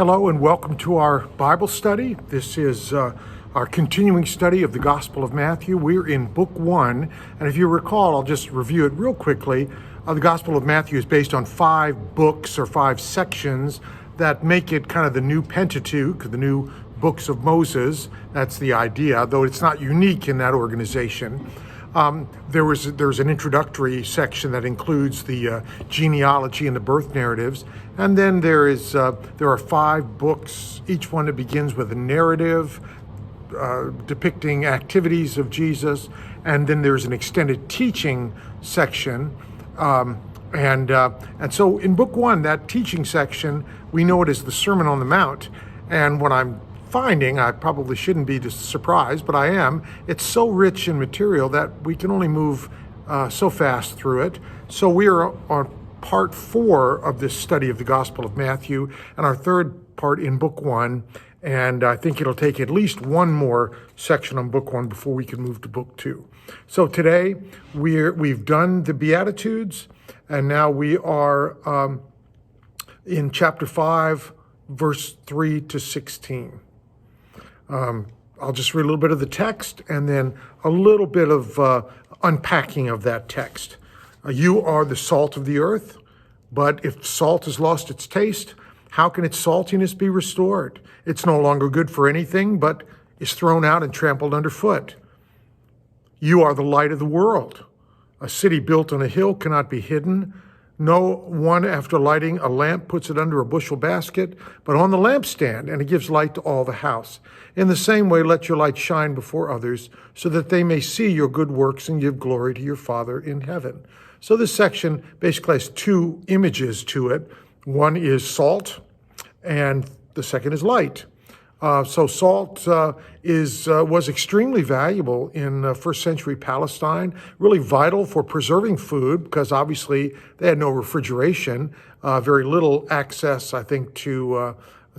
Hello and welcome to our Bible study. This is our continuing study of the Gospel of Matthew. We're in Book 1, and if you recall, I'll just review it real quickly. The Gospel of Matthew is based on 5 books or 5 sections that make it kind of the new Pentateuch, the new books of Moses. That's the idea, though it's not unique in that organization. There's an introductory section that includes the genealogy and the birth narratives, and then there are 5 books, each one that begins with a narrative depicting activities of Jesus, and then there's an extended teaching section, and so in Book 1, that teaching section, we know it as the Sermon on the Mount, and what I'm finding, I probably shouldn't be surprised, but I am, it's so rich in material that we can only move so fast through it. So we are on part 4 of this study of the Gospel of Matthew, and our third part in Book 1, and I think it'll take at least one more section on Book 1 before we can move to Book 2. So today, we've done the Beatitudes, and now we are in chapter 5, verse 3 to 16. I'll just read a little bit of the text and then a little bit of unpacking of that text. You are the salt of the earth, but if salt has lost its taste, how can its saltiness be restored? It's no longer good for anything, but is thrown out and trampled underfoot. You are the light of the world. A city built on a hill cannot be hidden. No one, after lighting a lamp, puts it under a bushel basket, but on the lampstand, and it gives light to all the house. In the same way, let your light shine before others, so that they may see your good works and give glory to your Father in heaven. So this section basically has 2 images to it. One is salt, and the second is light. So salt was extremely valuable in first century Palestine, really vital for preserving food because obviously they had no refrigeration, very little access, I think, to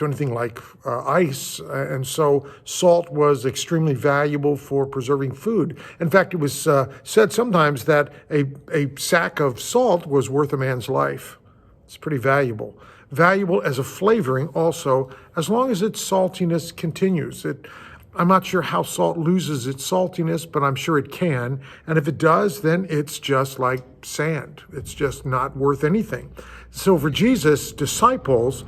anything like ice. And so salt was extremely valuable for preserving food. In fact, it was said sometimes that a sack of salt was worth a man's life. It's pretty valuable. Valuable as a flavoring also, as long as its saltiness continues. I'm not sure how salt loses its saltiness, but I'm sure it can. And if it does, then it's just like sand. It's just not worth anything. So for Jesus' disciples,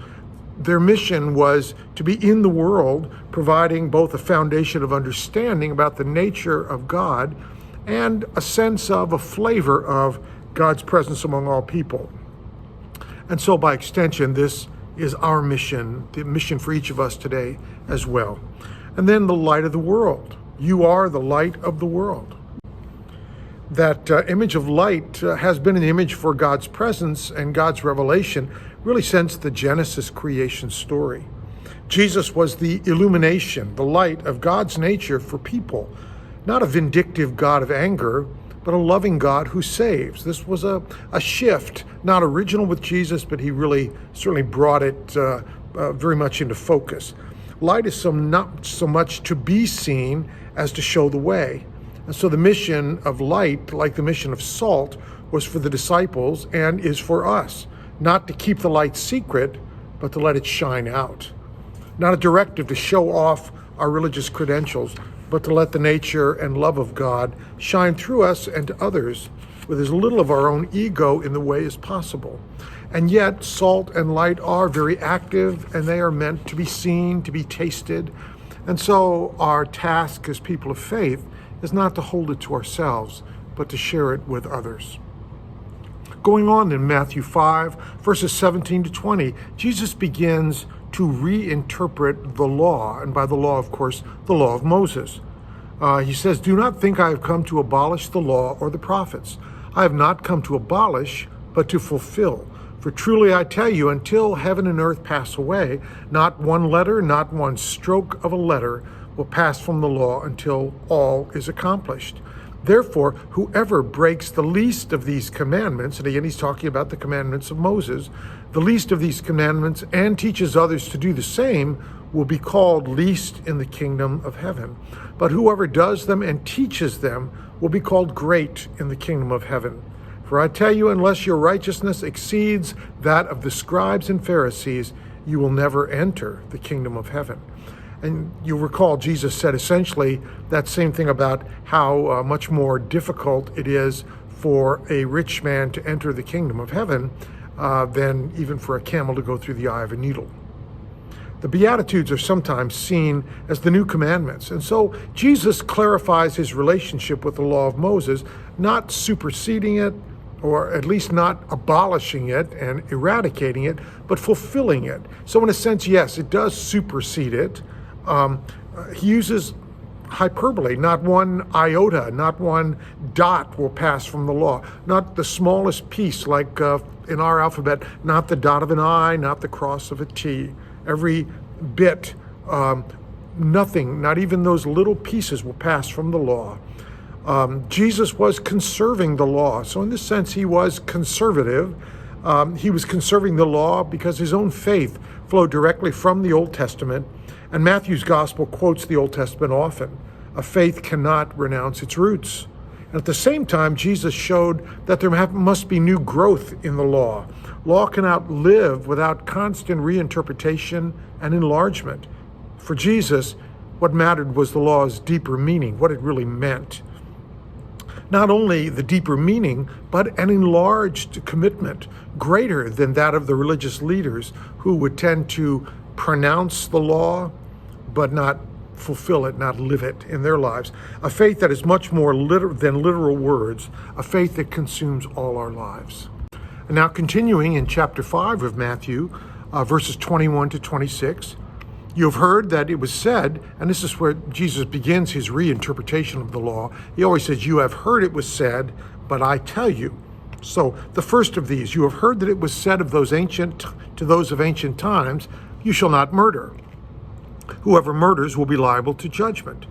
their mission was to be in the world, providing both a foundation of understanding about the nature of God and a sense of a flavor of God's presence among all people. And so by extension, this is our mission, the mission for each of us today as well. And then the light of the world. You are the light of the world. That image of light has been an image for God's presence and God's revelation really since the Genesis creation story. Jesus was the illumination, the light of God's nature for people, not a vindictive God of anger, but a loving God who saves. This was a shift, not original with Jesus, but he really certainly brought it very much into focus. Light is not so much to be seen as to show the way. And so the mission of light, like the mission of salt, was for the disciples and is for us. Not to keep the light secret, but to let it shine out. Not a directive to show off our religious credentials, but to let the nature and love of God shine through us and to others with as little of our own ego in the way as possible. And yet, salt and light are very active, and they are meant to be seen, to be tasted. And so our task as people of faith is not to hold it to ourselves, but to share it with others. Going on in Matthew 5, verses 17 to 20, Jesus begins to reinterpret the law, and by the law, of course, the law of Moses. He says, "Do not think I have come to abolish the law or the prophets. I have not come to abolish, but to fulfill. For truly I tell you, until heaven and earth pass away, not one letter, not one stroke of a letter will pass from the law until all is accomplished. Therefore, whoever breaks the least of these commandments," and again he's talking about the commandments of Moses, "the least of these commandments and teaches others to do the same will be called least in the kingdom of heaven. But whoever does them and teaches them will be called great in the kingdom of heaven. For I tell you, unless your righteousness exceeds that of the scribes and Pharisees, you will never enter the kingdom of heaven. And you'll recall Jesus said essentially that same thing about how much more difficult it is for a rich man to enter the kingdom of heaven than even for a camel to go through the eye of a needle. The Beatitudes are sometimes seen as the new commandments. And so Jesus clarifies his relationship with the law of Moses, not superseding it, or at least not abolishing it and eradicating it, but fulfilling it. So in a sense, yes, it does supersede it. He uses hyperbole. Not one iota, not one dot will pass from the law. Not the smallest piece, like in our alphabet, not the dot of an I, not the cross of a T. Every bit, nothing, not even those little pieces will pass from the law. Jesus was conserving the law. So in this sense, he was conservative. He was conserving the law because his own faith flowed directly from the Old Testament. And Matthew's gospel quotes the Old Testament often. A faith cannot renounce its roots. And at the same time, Jesus showed that there must be new growth in the law. Law cannot live without constant reinterpretation and enlargement. For Jesus, what mattered was the law's deeper meaning, what it really meant. Not only the deeper meaning, but an enlarged commitment, greater than that of the religious leaders who would tend to pronounce the law, but not fulfill it, not live it in their lives. A faith that is much more than literal words, a faith that consumes all our lives. And now continuing in chapter 5 of Matthew, verses 21 to 26, you have heard that it was said, and this is where Jesus begins his reinterpretation of the law. He always says, you have heard it was said, but I tell you. So the first of these, you have heard that it was said of those of ancient times, you shall not murder. Whoever murders will be liable to judgment.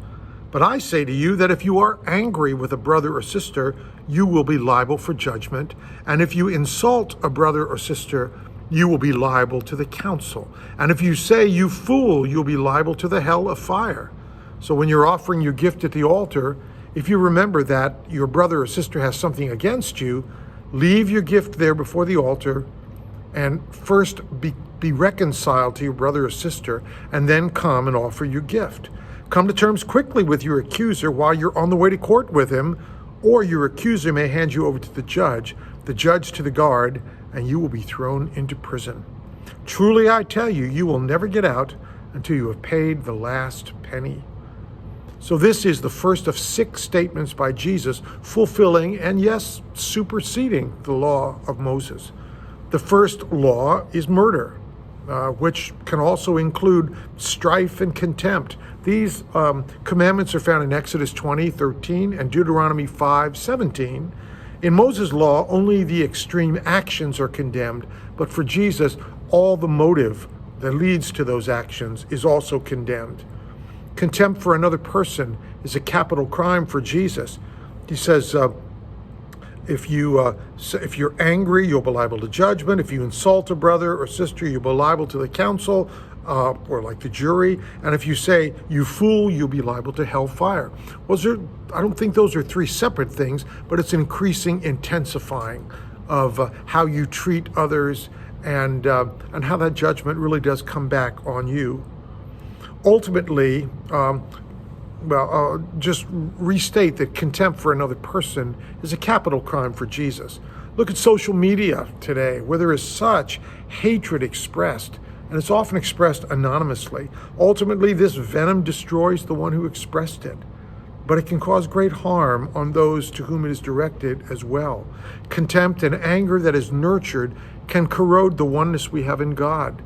But I say to you that if you are angry with a brother or sister, you will be liable for judgment. And if you insult a brother or sister, you will be liable to the council. And if you say, you fool, you'll be liable to the hell of fire. So when you're offering your gift at the altar, if you remember that your brother or sister has something against you, leave your gift there before the altar and first be reconciled to your brother or sister, and then come and offer your gift. Come to terms quickly with your accuser while you're on the way to court with him, or your accuser may hand you over to the judge to the guard, and you will be thrown into prison. Truly I tell you, you will never get out until you have paid the last penny. So this is the first of 6 statements by Jesus fulfilling and, yes, superseding the law of Moses. The first law is murder, which can also include strife and contempt. These commandments are found in Exodus 20:13 and Deuteronomy 5:17. In Moses' law, only the extreme actions are condemned, but for Jesus, all the motive that leads to those actions is also condemned. Contempt for another person is a capital crime for Jesus. He says, if you're angry, you'll be liable to judgment. If you insult a brother or sister, you'll be liable to the council, or like the jury. And if you say, you fool, you'll be liable to hellfire. I don't think those are 3 separate things, but it's increasing, intensifying of how you treat others and how that judgment really does come back on you. Ultimately, just restate that contempt for another person is a capital crime for Jesus. Look at social media today, where there is such hatred expressed, and it's often expressed anonymously. Ultimately, this venom destroys the one who expressed it, but it can cause great harm on those to whom it is directed as well. Contempt and anger that is nurtured can corrode the oneness we have in God.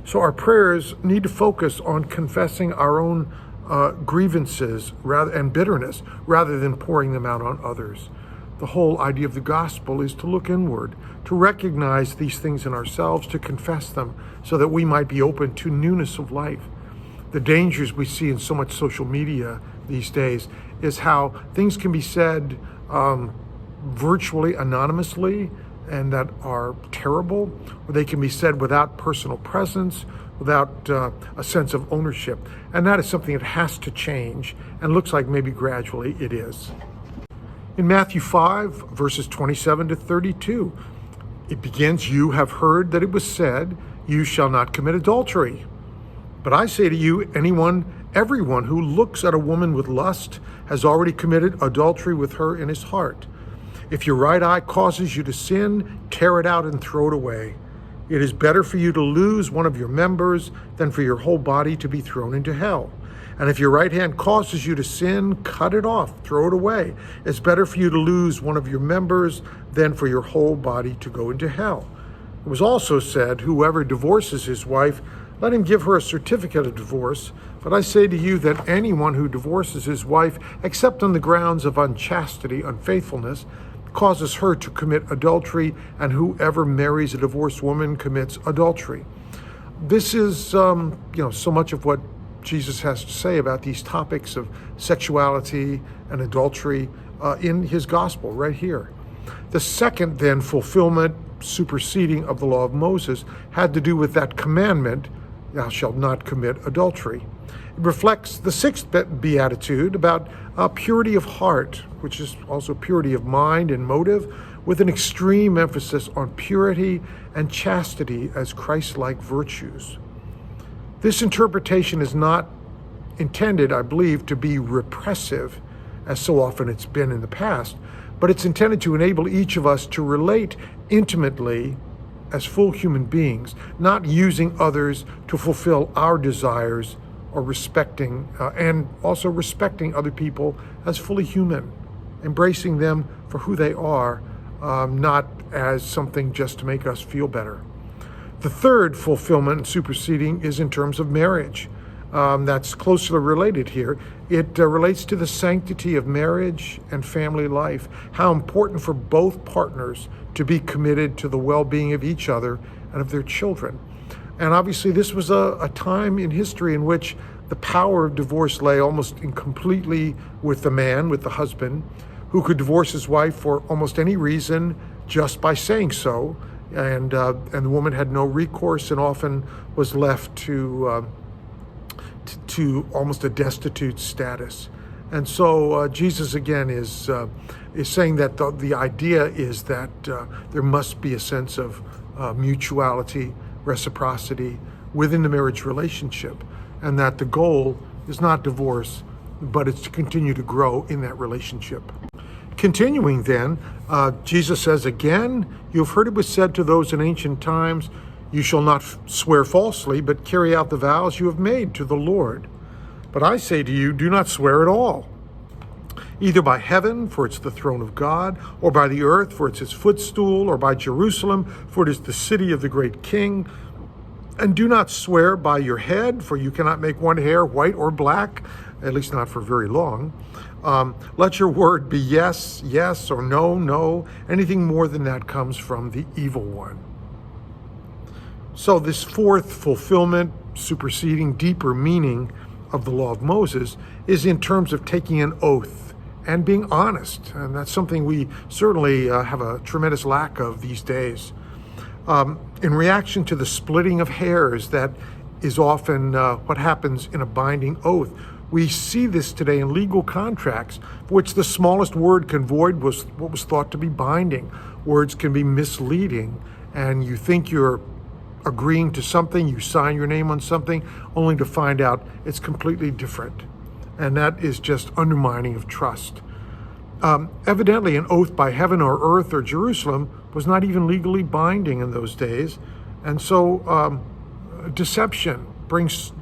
So our prayers need to focus on confessing our own grievances and bitterness rather than pouring them out on others. The whole idea of the gospel is to look inward, to recognize these things in ourselves, to confess them so that we might be open to newness of life. The dangers we see in so much social media these days is how things can be said virtually anonymously and that are terrible, or they can be said without personal presence, without a sense of ownership. And that is something that has to change, and looks like maybe gradually it is. In Matthew 5, verses 27 to 32, it begins, you have heard that it was said, you shall not commit adultery. But I say to you, everyone who looks at a woman with lust has already committed adultery with her in his heart. If your right eye causes you to sin, tear it out and throw it away. It is better for you to lose one of your members than for your whole body to be thrown into hell. And if your right hand causes you to sin, cut it off, throw it away. It's better for you to lose one of your members than for your whole body to go into hell. It was also said, whoever divorces his wife, let him give her a certificate of divorce. But I say to you that anyone who divorces his wife, except on the grounds of unchastity, unfaithfulness, causes her to commit adultery, and whoever marries a divorced woman commits adultery. This is, so much of what Jesus has to say about these topics of sexuality and adultery in his gospel right here. The second, then, fulfillment, superseding of the law of Moses had to do with that commandment, thou shalt not commit adultery. It reflects the sixth beatitude about purity of heart, which is also purity of mind and motive, with an extreme emphasis on purity and chastity as Christ-like virtues. This interpretation is not intended, I believe, to be repressive, as so often it's been in the past, but it's intended to enable each of us to relate intimately as full human beings, not using others to fulfill our desires or respecting other people as fully human, embracing them for who they are, not as something just to make us feel better. The third fulfillment and superseding is in terms of marriage. That's closely related here. It relates to the sanctity of marriage and family life, how important for both partners to be committed to the well-being of each other and of their children. And obviously this was a time in history in which the power of divorce lay almost completely with the man, with the husband, who could divorce his wife for almost any reason just by saying so. And the woman had no recourse and often was left to almost a destitute status. And so Jesus again is saying that the idea is that there must be a sense of mutuality, reciprocity within the marriage relationship, and that the goal is not divorce, but it's to continue to grow in that relationship. Continuing then, Jesus says again, you have heard it was said to those in ancient times, you shall not swear falsely, but carry out the vows you have made to the Lord. But I say to you, do not swear at all, either by heaven, for it's the throne of God, or by the earth, for it's his footstool, or by Jerusalem, for it is the city of the great king. And do not swear by your head, for you cannot make one hair white or black, at least not for very long. Let your word be yes, yes, or no, no. Anything more than that comes from the evil one. So this fourth fulfillment, superseding, deeper meaning of the law of Moses is in terms of taking an oath and being honest. And that's something we certainly have a tremendous lack of these days. In reaction to the splitting of hairs that is often what happens in a binding oath, we see this today in legal contracts, for which the smallest word can void was what was thought to be binding. Words can be misleading, and you think you're agreeing to something, you sign your name on something, only to find out it's completely different. And that is just undermining of trust. Evidently, an oath by heaven or earth or Jerusalem was not even legally binding in those days. And so deception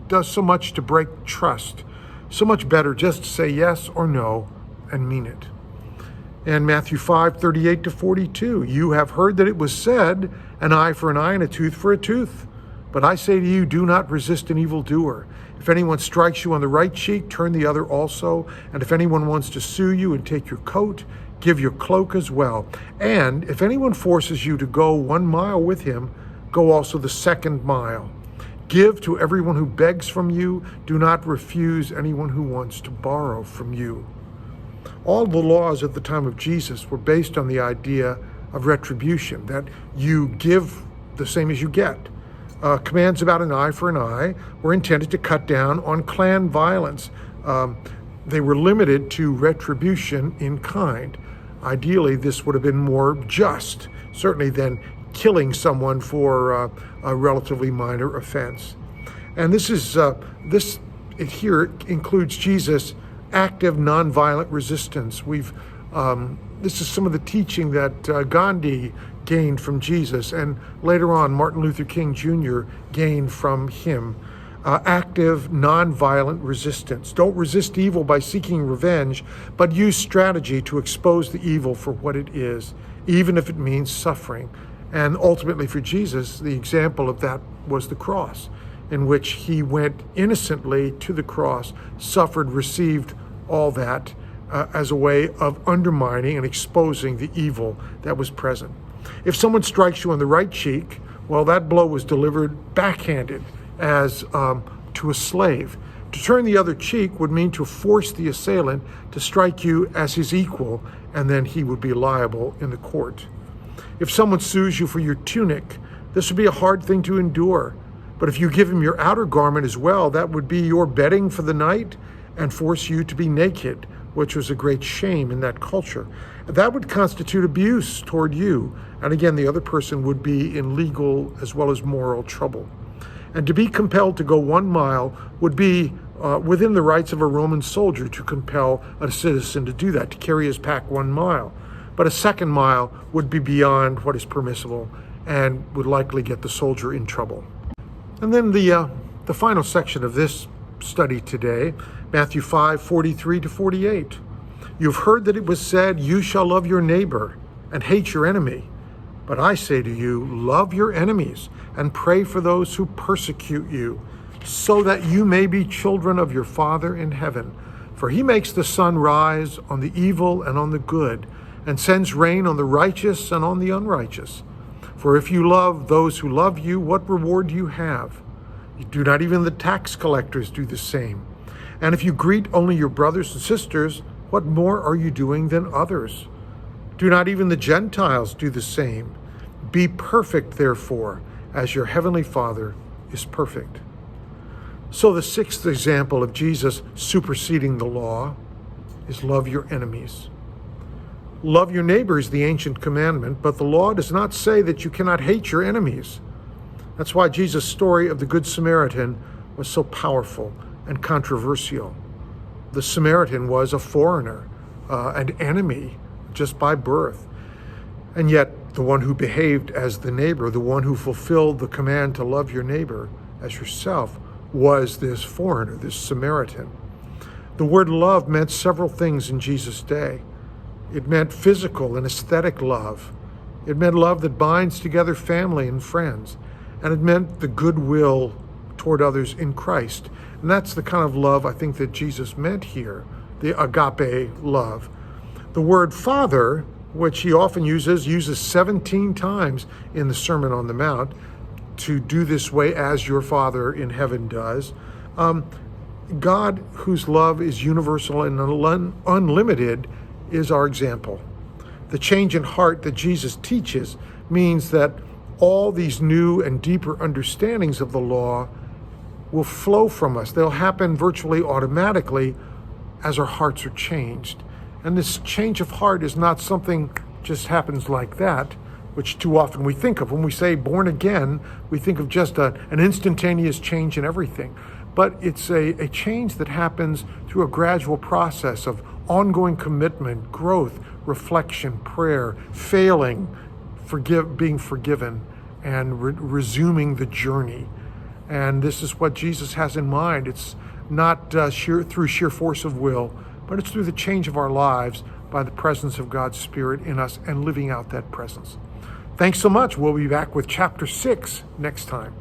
does so much to break trust. So much better just to say yes or no and mean it. And Matthew 5:38-42, you have heard that it was said, an eye for an eye and a tooth for a tooth. But I say to you, do not resist an evildoer. If anyone strikes you on the right cheek, turn the other also. And if anyone wants to sue you and take your coat, give your cloak as well. And if anyone forces you to go 1 mile with him, go also the 2nd mile. Give to everyone who begs from you. Do not refuse anyone who wants to borrow from you. All the laws at the time of Jesus were based on the idea of retribution, that you give the same as you get. Commands about an eye for an eye were intended to cut down on clan violence. They were limited to retribution in kind. Ideally, this would have been more just, certainly, than killing someone for a relatively minor offense. And this here includes Jesus' active nonviolent resistance. This is some of the teaching that Gandhi gained from Jesus, and later on Martin Luther King Jr. gained from him. Active nonviolent resistance. Don't resist evil by seeking revenge, but use strategy to expose the evil for what it is, even if it means suffering. And ultimately for Jesus, the example of that was the cross, in which he went innocently to the cross, suffered, received all that as a way of undermining and exposing the evil that was present. If someone strikes you on the right cheek, well, that blow was delivered backhanded as to a slave. To turn the other cheek would mean to force the assailant to strike you as his equal, and then he would be liable in the court. If someone sues you for your tunic, this would be a hard thing to endure. But if you give him your outer garment as well, that would be your bedding for the night and force you to be naked, which was a great shame in that culture. That would constitute abuse toward you. And again, the other person would be in legal as well as moral trouble. And to be compelled to go 1 mile would be within the rights of a Roman soldier to compel a citizen to do that, to carry his pack 1 mile. But a 2nd mile would be beyond what is permissible and would likely get the soldier in trouble. And then the final section of this study today, Matthew 5:43-48. You've heard that it was said, you shall love your neighbor and hate your enemy. But I say to you, love your enemies and pray for those who persecute you, so that you may be children of your Father in heaven. For he makes the sun rise on the evil and on the good, and sends rain on the righteous and on the unrighteous. For if you love those who love you, what reward do you have? Do not even the tax collectors do the same? And if you greet only your brothers and sisters, what more are you doing than others? Do not even the Gentiles do the same? Be perfect, therefore, as your heavenly Father is perfect. So the 6th example of Jesus superseding the law is love your enemies. Love your neighbor is the ancient commandment, but the law does not say that you cannot hate your enemies. That's why Jesus' story of the Good Samaritan was so powerful and controversial. The Samaritan was a foreigner, an enemy just by birth. And yet the one who behaved as the neighbor, the one who fulfilled the command to love your neighbor as yourself, was this foreigner, this Samaritan. The word love meant several things in Jesus' day. It meant physical and aesthetic love. It meant love that binds together family and friends. And it meant the goodwill toward others in Christ. And that's the kind of love I think that Jesus meant here, the agape love. The word Father, which he often uses 17 times in the Sermon on the Mount, to do this way as your Father in heaven does. God, whose love is universal and unlimited, is our example. The change in heart that Jesus teaches means that all these new and deeper understandings of the law will flow from us. They'll happen virtually automatically as our hearts are changed. And this change of heart is not something just happens like that, which too often we think of. When we say born again, we think of just an instantaneous change in everything. But it's a change that happens through a gradual process of ongoing commitment, growth, reflection, prayer, failing, being forgiven, and resuming the journey. And this is what Jesus has in mind. It's not through sheer force of will, but it's through the change of our lives by the presence of God's Spirit in us and living out that presence. Thanks so much. We'll be back with chapter 6 next time.